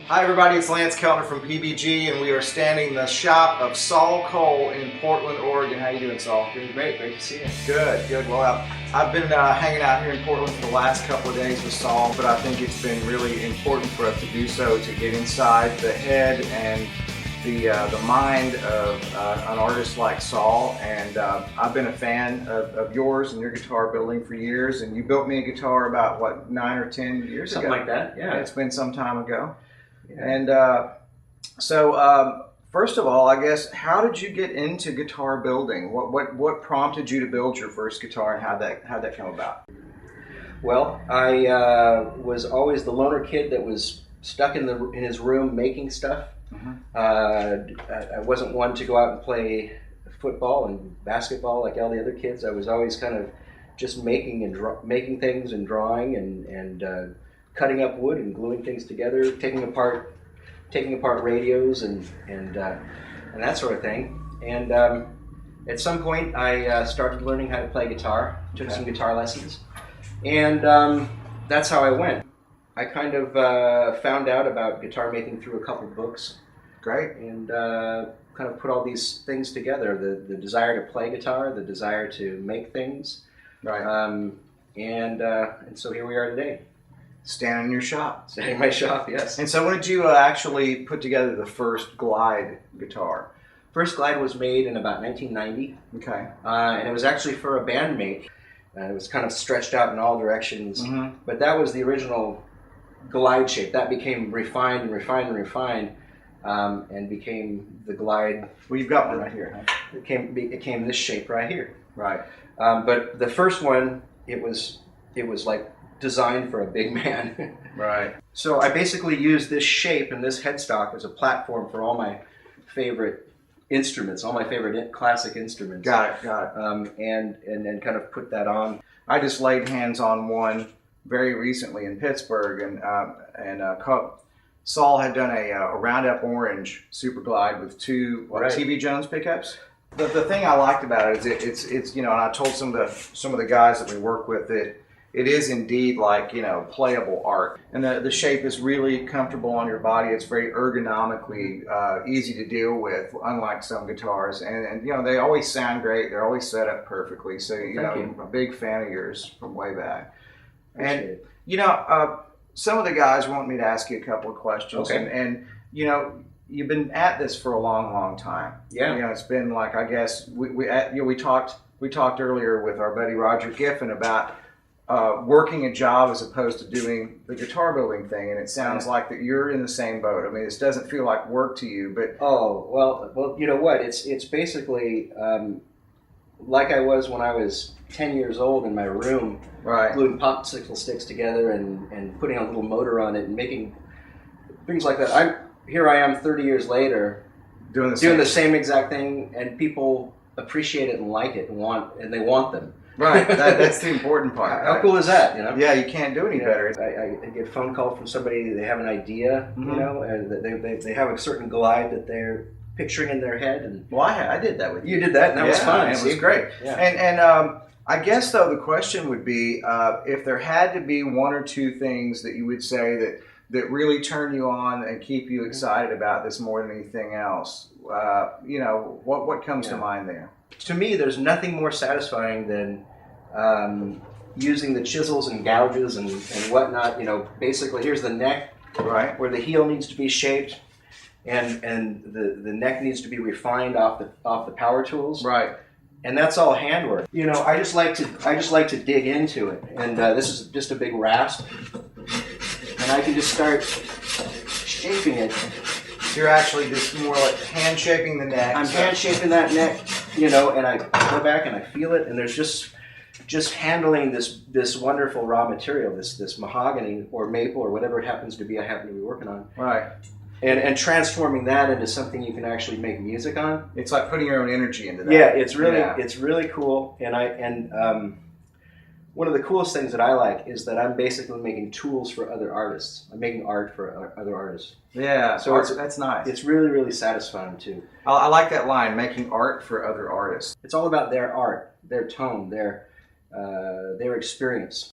Hi everybody, it's Lance Keltner from PBG, and we are standing in the shop of Saul Koll in Portland, Oregon. How you doing, Saul? Doing great. Great to see you. Good, good. Well, I've been hanging out here in Portland for the last couple of days with Saul, but I think it's been really important for us to do so, to get inside the head and the mind of an artist like Saul. And I've been a fan of yours and your guitar building for years, and you built me a guitar about, what, 9 or 10 years Something ago? like that, yeah. It's been some time ago. Yeah. And first of all, I guess, how did you get into guitar building? What prompted you to build your first guitar, and how'd that come about? Well, I was always the loner kid that was stuck in his room making stuff. Mm-hmm. I wasn't one to go out and play football and basketball like all the other kids. I was always kind of just making things and drawing and cutting up wood and gluing things together, taking apart radios and that sort of thing. And at some point, I started learning how to play guitar. Took some guitar lessons, and that's how I went. I kind of found out about guitar making through a couple books. Great. And kind of put all these things together: the desire to play guitar, the desire to make things. Right. And so here we are today. Standing in your shop. Standing in my shop, yes. And so when did you actually put together the first glide guitar? First glide was made in about 1990. Okay. And it was actually for a bandmate. It was kind of stretched out in all directions. Mm-hmm. But that was the original glide shape. That became refined and refined and refined, and became the glide. Well, you've got one right here, huh? It came this shape right here. Right. But the first one, it was like designed for a big man. Right. So I basically used this shape and this headstock as a platform for all my favorite instruments, all my favorite classic instruments. Got it. And then kind of put that on. I just laid hands on one very recently in Pittsburgh, and Saul had done a Roundup Orange Super Glide with two TV Jones pickups. The thing I liked about it is it's and I told some of the guys that we work with that it is indeed like, playable art. And the shape is really comfortable on your body. It's very ergonomically easy to deal with, unlike some guitars. And they always sound great. They're always set up perfectly. So, I'm a big fan of yours from way back. Appreciate And, some of the guys want me to ask you a couple of questions. Okay. And you've been at this for a long, long time. Yeah. It's been like, I guess, we talked earlier with our buddy Roger Giffen about working a job as opposed to doing the guitar building thing, and it sounds like that you're in the same boat. I mean, this doesn't feel like work to you, but well, you know what? It's basically like I was when I was 10 years old in my room, right, gluing popsicle sticks together and putting a little motor on it and making things like that. Here I am 30 years later, doing the same exact thing, and people appreciate it and like it and they want them. Right, that's the important part. How cool is that? Yeah, you can't do any better. I get a phone call from somebody. They have an idea, and they have a certain glide that they're picturing in their head. And well, I did that with you. You did that, and that was fun. It was great. Yeah. And I guess though the question would be if there had to be one or two things that you would say that really turn you on and keep you excited about this more than anything else. What comes to mind there? To me, there's nothing more satisfying than using the chisels and gouges and whatnot. Basically, here's the neck, right, where the heel needs to be shaped, and the neck needs to be refined off the power tools, right. And that's all handwork. I just like to dig into it, and this is just a big rasp, and I can just start shaping it. You're actually just more like hand shaping the neck. I'm hand shaping that neck, and I go back and I feel it, and there's just handling this wonderful raw material, this mahogany or maple or whatever it happens to be I happen to be working on. Right. And transforming that into something you can actually make music on. It's like putting your own energy into that. Yeah, it's really cool. And one of the coolest things that I like is that I'm basically making tools for other artists. I'm making art for other artists. Yeah, so that's nice. It's really, really satisfying too. I like that line, making art for other artists. It's all about their art, their tone, their experience.